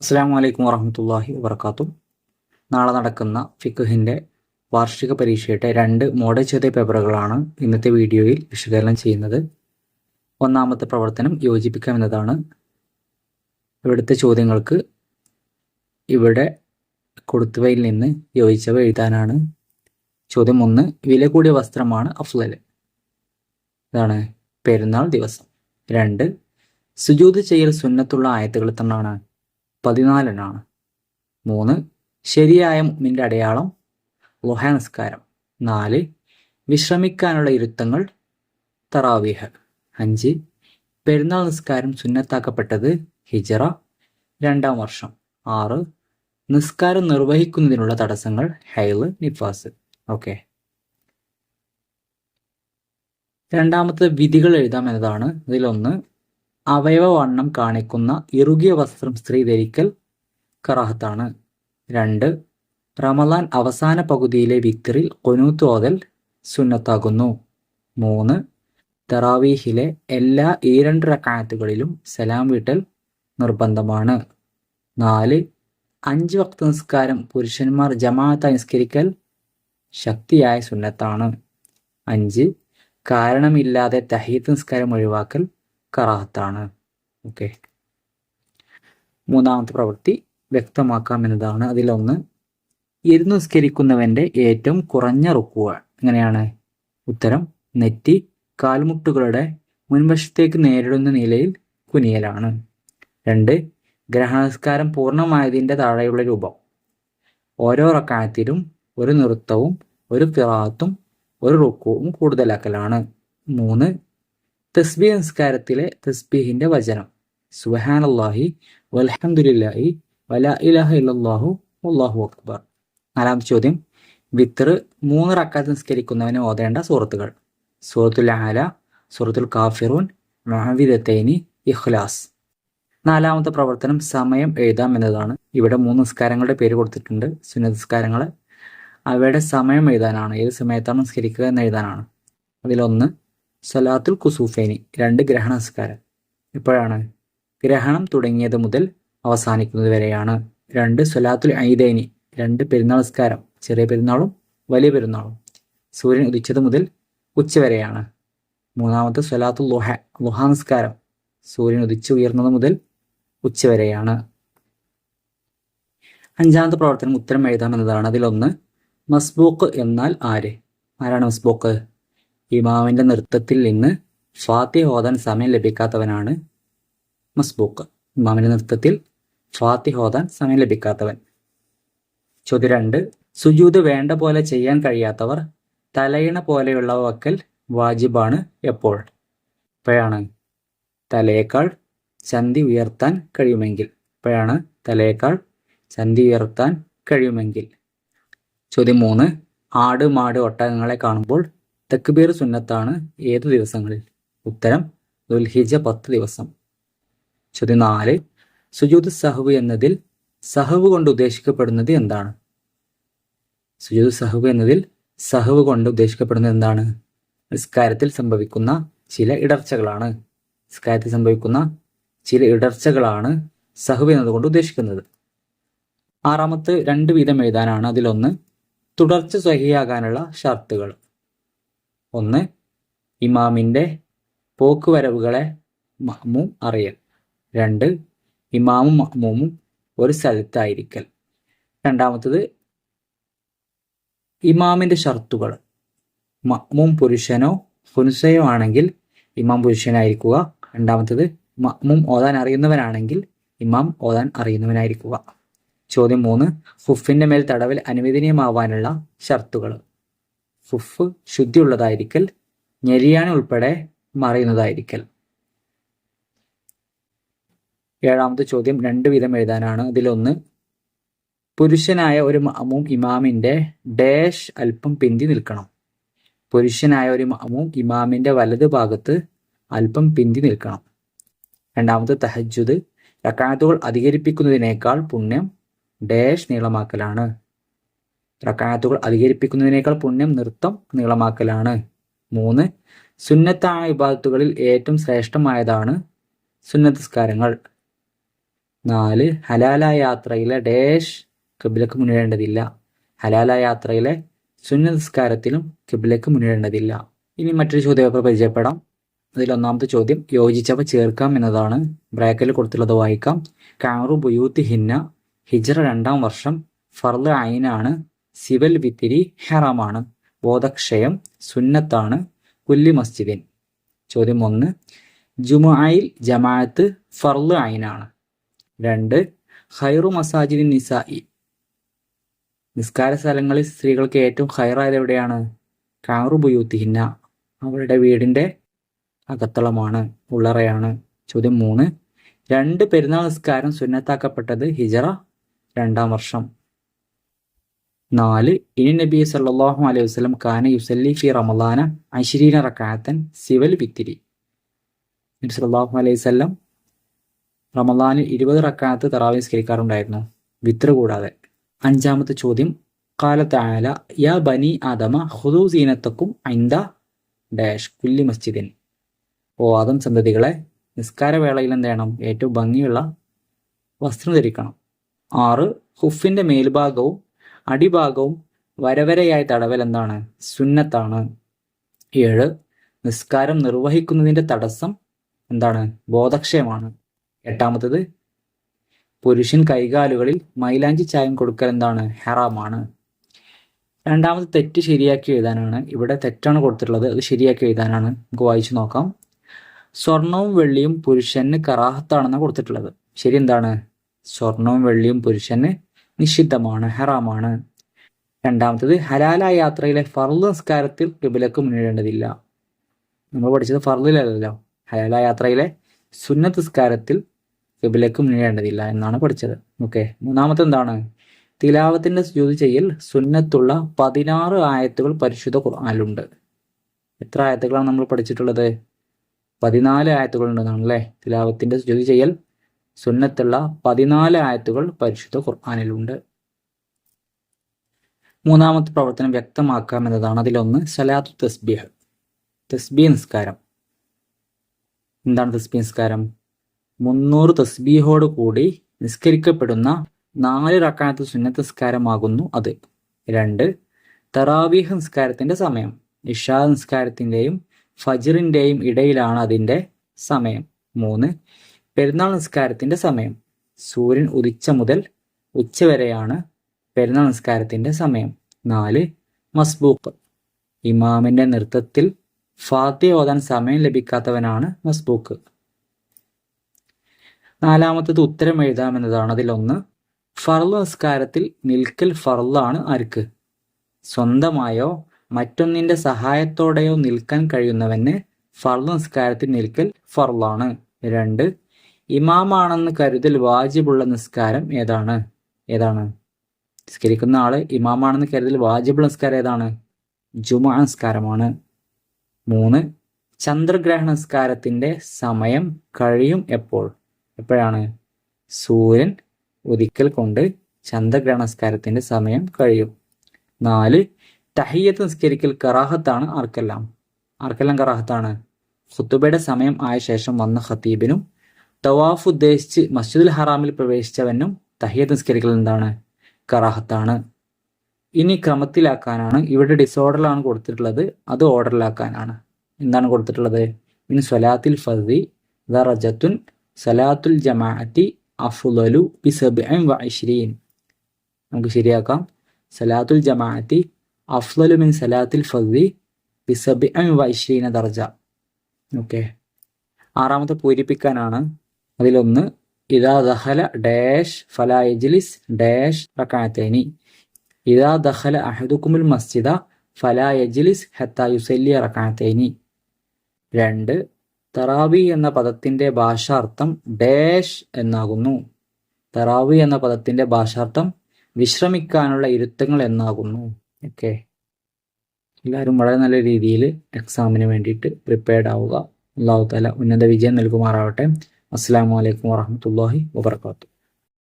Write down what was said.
അസ്സലാമു അലൈക്കും വറഹ്മത്തുള്ളാഹി വബറകാതുഹു. നാളെ നടക്കുന്ന ഫിഖ്ഹിൻ്റെ വാർഷിക പരീക്ഷയുടെ 2 മോഡൽ ചോദ്യ പേപ്പറുകളാണ് ഇന്നത്തെ വീഡിയോയിൽ വിശകലനം ചെയ്യുന്നത്. ഒന്നാമത്തെ പ്രവർത്തനം യോജിപ്പിക്കാം എന്നതാണ്. ഇവിടുത്തെ ചോദ്യങ്ങൾക്ക് ഇവിടെ കൊടുത്തവയിൽ നിന്ന് യോജിച്ചവ എഴുതാനാണ്. ചോദ്യം 1, വില കൂടിയ വസ്ത്രമാണ് അഫ്ളൽ. ഇതാണ് പെരുന്നാൾ ദിവസം. 2, സുജൂദ് ചെയ്യൽ സുന്നത്തുള്ള ആയത്തുകൾ എത്രയാണ്? 14 എണ്ണമാണ്. 3, ശരിയായ മുഅ്മിന്റെ അടയാളം ളുഹ നിസ്കാരം. 4, വിശ്രമിക്കാനുള്ള ഇരുത്തങ്ങൾ തറാവീഹ്. 5, പെരുന്നാൾ നിസ്കാരം സുന്നത്താക്കപ്പെട്ടത് ഹിജ്റ 2-ാം വർഷം. 6, നിസ്കാരം നിർവഹിക്കുന്നതിനുള്ള തടസ്സങ്ങൾ ഹൈള്, നിഫാസ്. ഓക്കെ, രണ്ടാമത്തെ വിധികൾ എഴുതാം എന്നതാണ്. ഇതിലൊന്ന്, അവയവ വണ്ണം കാണിക്കുന്ന ഇറുകിയ വസ്ത്രം സ്ത്രീ ധരിക്കൽ കറാഹത്താണ്. 2, റമളാൻ അവസാന പകുതിയിലെ വിക്തറിൽ ഖുനൂത്ത് ഓതൽ സുന്നത്താകുന്നു. 3, തറാവീഹിലെ എല്ലാ 2 റക്അത്തുകളിലും സലാം വീട്ടൽ നിർബന്ധമാണ്. 4, 5 വക്ത് നിസ്കാരം പുരുഷന്മാർ ജമാഅത്തായി നിസ്കരിക്കൽ ശക്തിയായ സുന്നത്താണ്. 5, കാരണമില്ലാതെ തഹീത്ത് നിസ്കാരം ഒഴിവാക്കൽ കറാഹത്താണ്. ഓക്കെ, മൂന്നാമത്തെ പ്രവൃത്തി വ്യക്തമാക്കാം എന്നതാണ്. അതിലൊന്ന്, ഇരുന്ന് നിസ്കരിക്കുന്നവന്റെ ഏറ്റവും കുറഞ്ഞ റുക്കുഅ എങ്ങനെയാണ്? ഉത്തരം, നെറ്റി കാൽമുട്ടുകളുടെ മുൻവശത്തേക്ക് നേരിടുന്ന നിലയിൽ കുനിയലാണ്. 2, ഗ്രഹണസ്കാരം പൂർണ്ണമായതിൻ്റെ താഴെയുള്ള രൂപം. ഓരോ റക്അത്തിലും ഒരു നൃത്തവും ഒരു ഖിറാഅത്തും ഒരു റുക്കുവും കൂടുതലാക്കലാണ്. 3, തസ്ബീഹ് നിസ്കാരത്തിലെ തസ്ബീഹിന്റെ വചനം സുബ്ഹാനല്ലാഹി വൽഹംദുലില്ലാഹി വലാ ഇലാഹ ഇല്ലല്ലാഹു വല്ലാഹു അക്ബർ. 4ാമത്തെ ചോദ്യം, വിത്ർ 3 റക്അത്ത് നിസ്കരിക്കുന്നവന് ഓതേണ്ട സൂറത്തുകൾ. സൂറത്തുൽ അഅല, സൂറത്തുൽ കാഫിറൂൻ, മുഅവ്വിദത്തൈനി, ഇഖ്ലാസ്. 4ാമത്തെ പ്രവർത്തനം സമയം എഴുതാം എന്നതാണ്. ഇവിടെ 3 നിസ്കാരങ്ങളുടെ പേര് കൊടുത്തിട്ടുണ്ട്, സുന്നത്ത് നിസ്കാരങ്ങൾ. അവയുടെ സമയം എഴുതാനാണ്. ഏത് സമയത്താണ് നിസ്കരിക്കുക എന്ന് എഴുതാനാണ്. അതിലൊന്ന്, സലാത്തുൽ കുസൂഫൈനി, 2 ഗ്രഹണ നിസ്കാരം. എപ്പോഴാണ്? ഗ്രഹണം തുടങ്ങിയത് മുതൽ അവസാനിക്കുന്നത് വരെയാണ്. 2, സലാത്തുൽ ഐദൈനി, 2 പെരുന്നാൾ നിസ്കാരം, ചെറിയ പെരുന്നാളും വലിയ പെരുന്നാളും. സൂര്യൻ ഉദിച്ചത് മുതൽ ഉച്ചവരെയാണ്. 3ാമത്തെ സലാത്തുൽ ളുഹ, ളുഹ നിസ്കാരം, സൂര്യൻ ഉദിച്ച് ഉയർന്നത് മുതൽ ഉച്ചവരെയാണ്. 5ാമത്തെ പ്രവർത്തനം ഉത്തരം എഴുതാം എന്നതാണ്. അതിലൊന്ന്, മസ്ബൂക്ക് എന്നാൽ ആര്? ആരാണ് മസ്ബൂക്ക്? ഇമാമിന്റെ നൃത്തത്തിൽ നിന്ന് ഫാത്തിഹ ഓതാൻ സമയം ലഭിക്കാത്തവനാണ് മസ്ബൂക്ക്. ഇമാമിന്റെ നൃത്തത്തിൽ ഫാത്തിഹ ഓതാൻ സമയം ലഭിക്കാത്തവൻ. ചോദ്യം 2, സുജൂദ് വേണ്ട പോലെ ചെയ്യാൻ കഴിയാത്തവർ തലയിണ പോലെയുള്ളവ വക്കൽ വാജിബാണ് എപ്പോൾ? എപ്പോഴാണ്? തലയേക്കാൾ ചന്തി ഉയർത്താൻ കഴിയുമെങ്കിൽ. എപ്പോഴാണ്? തലയേക്കാൾ ചന്തി ഉയർത്താൻ കഴിയുമെങ്കിൽ. ചോദ്യം 3, ആട്, മാട്, ഒട്ടകങ്ങളെ കാണുമ്പോൾ തക്ബീർ സുന്നത്താണ് ഏതു ദിവസങ്ങളിൽ? ഉത്തരം, ദുൽഹിജ്ജ 10 ദിവസം. ചോദ്യം 4, സുജൂദ് സഹ്വ് എന്നതിൽ സഹ്വ് കൊണ്ട് ഉദ്ദേശിക്കപ്പെടുന്നത് എന്താണ്? സുജൂദ് സഹ്വ് എന്നതിൽ സഹ്വ് കൊണ്ട് ഉദ്ദേശിക്കപ്പെടുന്നത് എന്താണ്? നിസ്കാരത്തിൽ സംഭവിക്കുന്ന ചില ഇടർച്ചകളാണ്. നിസ്കാരത്തിൽ സംഭവിക്കുന്ന ചില ഇടർച്ചകളാണ് സഹ്വ് എന്നതുകൊണ്ട് ഉദ്ദേശിക്കുന്നത്. 6ാമത്തെ 2 വീതം എഴുതാനാണ്. അതിലൊന്ന്, തുടർച്ച സ്വഹിയാകാനുള്ള ഷർത്തുകൾ. 1, ഇമാമിന്റെ പോക്കുവരവുകളെ മഅ്മൂം അറിയൽ. 2, ഇമാമും മഅ്മൂമും ഒരു സ്ഥലത്തായിരിക്കൽ. 2ാമത്തത്, ഇമാമിന്റെ ഷർത്തുകൾ. മഅ്മൂം പുരുഷനോ ഖുൻസയോ ആണെങ്കിൽ ഇമാം പുരുഷനായിരിക്കുക. 2ാമത്തത്, മഅ്മൂം ഓതാൻ അറിയുന്നവനാണെങ്കിൽ ഇമാം ഓതാൻ അറിയുന്നവനായിരിക്കുക. ചോദ്യം 3, ഖുഫിന്റെ മേൽ തടവൽ അനുവദനീയമാവാനുള്ള ഷർത്തുകൾ. ഖുഫ് ശുദ്ധിയുള്ളതായിരിക്കൽ, ഞെരിയാണി ഉൾപ്പെടെ മറയുന്നതായിരിക്കൽ. 7ാമത്തെ ചോദ്യം 2 വീതം എഴുതാനാണ്. അതിലൊന്ന്, പുരുഷനായ ഒരു മഅ്മൂം ഇമാമിന്റെ ഡാഷ് അല്പം പിന്തി നിൽക്കണം. പുരുഷനായ ഒരു മഅ്മൂം ഇമാമിന്റെ വലത് ഭാഗത്ത് അല്പം പിന്തി നിൽക്കണം. 2ാമത്തെ, തഹജ്ജുദ് റക്അത്തുകൾ അധികരിപ്പിക്കുന്നതിനേക്കാൾ പുണ്യം ഡാഷ് നീളമാക്കലാണ്. റക്അത്തുകൾ അധികരിപ്പിക്കുന്നതിനേക്കാൾ പുണ്യം നൃത്തം നീളമാക്കലാണ്. 3, സുന്നത്തായ ഇബാദത്തുകളിൽ ഏറ്റവും ശ്രേഷ്ഠമായതാണ് സുന്നത്ത് നിസ്കാരങ്ങൾ. 4 ഹലാലായ യാത്രയിലെ ഡാഷ് കിബിലക്ക് മുന്നിടേണ്ടതില്ല. ഹലാലായ യാത്രയിലെ സുന്നത്ത് നിസ്കാരത്തിലും കിബിലക്ക് മുന്നിടേണ്ടതില്ല. ഇനി മറ്റൊരു ചോദ്യപേപ്പർ പരിചയപ്പെടാം. അതിൽ ഒന്നാമത്തെ ചോദ്യം യോജിച്ചവ ചേർക്കാം എന്നതാണ്. ബ്രാക്കറ്റിൽ കൊടുത്തുള്ളത് വായിക്കാം. കാറു ബുയൂത്തി ഹിന്ന ഹിജ്റ 2-ാം വർഷം ഫർള് ഐനാണ്. സിവൽ വിത്തിരി ഹെറാമാണ്. ബോധക്ഷയം സുന്നത്താണ്. കുല്ലി മസ്ജിദിൻ. ചോദ്യം 1 ജുമുഅയിൽ ജമാഅത്ത് ഫർള് ഐനാണ്. 2 ഖൈറു മസാജിദിൻ നിസാഇ നിസ്കാര സ്ഥലങ്ങളിൽ സ്ത്രീകൾക്ക് ഏറ്റവും ഖൈറായത് എവിടെയാണ്? കാറു ബുയൂത്തിഹിന്ന അവരുടെ വീടിന്റെ അകത്തളമാണ്, ഉള്ളറയാണ്. ചോദ്യം 3 2 പെരുന്നാൾ നിസ്കാരം സുന്നത്താക്കപ്പെട്ടത് ഹിജ്റ 2-ാം വർഷം. 4 ഇനി നബി സല്ലല്ലാഹു അലൈഹി വസല്ലം കാന യുസല്ലി ഫി റമളാന 20 റക്അത്തൻ സിവൽ വിത്തിരി. നബി സല്ലല്ലാഹു അലൈഹി വസല്ലം റമളാനിൽ 20 റക്അത്ത് തറാവീഹ് നിസ്കരിക്കാറുണ്ടായിരുന്നു, വിത്ർ കൂടാതെ. 5-ാമത്തെ ചോദ്യം ഖാല തആല യാ ബനി ആദമ ഖുദൂ സീനത്തക്കും ഇൻദ ഡാഷ് കുല്ലി മസ്ജിദിൻ. ഓ ആദം സന്തതികളെ, നിസ്കാരവേളയിൽ എന്ത് ചെയ്യണം? ഏറ്റവും ഭംഗിയുള്ള വസ്ത്രം ധരിക്കണം. 6 ഹുഫിന്റെ മേൽഭാഗവും അടിഭാഗവും വരവരയായി തടവൽ എന്താണ്? സുന്നത്താണ്. 7 നിസ്കാരം നിർവഹിക്കുന്നതിന്റെ തടസ്സം എന്താണ്? ബോധക്ഷയമാണ്. 8-ാമത്തത് പുരുഷൻ കൈകാലുകളിൽ മൈലാഞ്ചി ചായം കൊടുക്കൽ എന്താണ്? ഹറാമാണ്. 2-ാമത് തെറ്റ് ശരിയാക്കി എഴുതാനാണ്. ഇവിടെ തെറ്റാണ് കൊടുത്തിട്ടുള്ളത്, അത് ശരിയാക്കി എഴുതാനാണ്. നമുക്ക് വായിച്ചു നോക്കാം. സ്വർണവും വെള്ളിയും പുരുഷന് കറാഹത്താണെന്നാണ് കൊടുത്തിട്ടുള്ളത്. ശരി എന്താണ്? സ്വർണവും വെള്ളിയും പുരുഷന് നിഷിദ്ധമാണ്, ഹറാമാണ്. 2-ാമത്തത് ഹലാലായ യാത്രയിലെ ഫർള് നിസ്കാരത്തിൽ ഖിബിലക്ക് മുന്നിടേണ്ടതില്ല. നമ്മൾ പഠിച്ചത് ഫർളിലല്ലോ, ഹലാലായ യാത്രയിലെ സുന്നത്ത് നിസ്കാരത്തിൽ ഖിബിലക്ക് മുന്നിടേണ്ടതില്ല എന്നാണ് പഠിച്ചത്. ഓക്കെ. 3-ാമത്തെ എന്താണ്? തിലാവത്തിന്റെ സുജൂദ് ചെയ്യൽ സുന്നത്തുള്ള 16 ആയത്തുകൾ പരിശുദ്ധ ഖുർആനിലുണ്ട്. എത്ര ആയത്തുകളാണ് നമ്മൾ പഠിച്ചിട്ടുള്ളത്? 14 ആയത്തുകൾ ഉണ്ടെന്നാണ് അല്ലേ? തിലാവത്തിന്റെ സുജൂദ് ചെയ്യൽ സുന്നത്തുള്ള 14 ആയത്തുകൾ പരിശുദ്ധ ഖുർആനിലുണ്ട്. 3-ാമത്തെ പ്രവർത്തനം വ്യക്തമാക്കാം എന്നതാണ്. അതിലൊന്ന് സലാത്തു തസ്ബീഹ്, തസ്ബീഹ് നിസ്കാരം. എന്താണ് തസ്ബീഹ് നിസ്കാരം? 300 തസ്ബീഹോട് കൂടി നിസ്കരിക്കപ്പെടുന്ന 4 റക്അത്ത് സുന്നത്ത് നിസ്കാരമാകുന്നു അത്. 2 തറാവീഹ് നിസ്കാരത്തിന്റെ സമയം. ഇശാ നിസ്കാരത്തിന്റെയും ഫജ്റിന്റെയും ഇടയിലാണ് അതിന്റെ സമയം. 3 പെരുന്നാൾ നിസ്കാരത്തിന്റെ സമയം. സൂര്യൻ ഉദിച്ച മുതൽ ഉച്ചവരെയാണ് പെരുന്നാൾ നിസ്കാരത്തിന്റെ സമയം. 4 മസ്ബൂഖ്, ഇമാമിന്റെ നൃത്തത്തിൽ ഫാത്തിഹ ഓതാൻ സമയം ലഭിക്കാത്തവനാണ് മസ്ബൂഖ്. 4-ാമത്തത് ഉത്തരം എഴുതാമെന്നതാണ്. അതിലൊന്ന് ഫർള് നിസ്കാരത്തിൽ നിൽക്കൽ ഫർളാണ് ആർക്ക്? സ്വന്തമായോ മറ്റൊന്നിന്റെ സഹായത്തോടെയോ നിൽക്കാൻ കഴിയുന്നവന് ഫർള് നിസ്കാരത്തിൽ നിൽക്കൽ ഫർളാണ്. 2 ഇമാമാണെന്ന് കരുതൽ വാജിബുള്ള നിസ്കാരം ഏതാണ്? നിസ്കരിക്കുന്ന ആള് ഇമാമാണെന്ന് കരുതൽ വാജിബുള്ള നിസ്കാരം ഏതാണ്? ജുമുഅ നിസ്കാരമാണ്. 3 ചന്ദ്രഗ്രഹണ നിസ്കാരത്തിന്റെ സമയം കഴിയും എപ്പോഴാണ്? സൂര്യൻ ഉദിക്കൽ കൊണ്ട് ചന്ദ്രഗ്രഹണ നിസ്കാരത്തിന്റെ സമയം കഴിയും. 4 തഹിയ്യത്ത് നിസ്കരിക്കൽ കറാഹത്താണ് ആർക്കെല്ലാം കറാഹത്താണ്? ഖുതുബയുടെ സമയം ആയ ശേഷം വന്ന ഖതീബിനും തവാഫ് ഉദ്ദേശിച്ച് മസ്ജിദുൽ ഹറാമിൽ പ്രവേശിച്ചവനും തഹിയ്യത്ത് നിസ്കരിക്കൽ എന്താണ്? കറാഹത്താണ്. ഇനി ക്രമത്തിലാക്കാനാണ്. ഇവിടെ ഡിസോർഡറിലാണ് കൊടുത്തിട്ടുള്ളത്, അത് ഓർഡറിലാക്കാനാണ്. എന്താണ് കൊടുത്തിട്ടുള്ളത്? ഇൻ സ്വലാത്തിൽ ഫർദി ദറജത്തുൻ സലാത്തുൽ ജമാഅത്തി അഫ്ളലു ബി 27. നമുക്ക് ശരിയാക്കാം. സലാത്തുൽ ജമാഅത്തി അഫ്ളലു മിൻ സലാത്തിൽ ഫർദി ബി 27 ദർജ. ഓക്കെ. 6-ാമത്തെ പൂരിപ്പിക്കാനാണ്. അതിലൊന്ന് ഇദാ ദഖല ഡാഷ് ഫലാ യജ്ലിസ് ഡാഷ് റക്അത്തൈനി. ഇദാ ദഖല അഹദുകുമുൽ മസ്ജിദ ഫലാ യജ്ലിസ് ഹത്താ യുസല്ലി റക്അത്തൈനി. 2 തറാവി എന്ന പദത്തിന്റെ ഭാഷാർത്ഥം ഡാഷ് എന്നാകുന്നു. തറാവി എന്ന പദത്തിന്റെ ഭാഷാർത്ഥം വിശ്രമിക്കാനുള്ള ഇരുത്തങ്ങൾ എന്നാകുന്നു. ഓക്കെ. എല്ലാവരും വളരെ നല്ല രീതിയിൽ എക്സാമിന് വേണ്ടിയിട്ട് പ്രിപ്പയർഡ് ആവുക. അല്ലാഹു തആല ഉന്നത വിജയം നൽകുമാറാവട്ടെ. അസ്സലാമു അലൈക്കും വറഹ്മത്തുള്ളാഹി വബറകാതുഹു.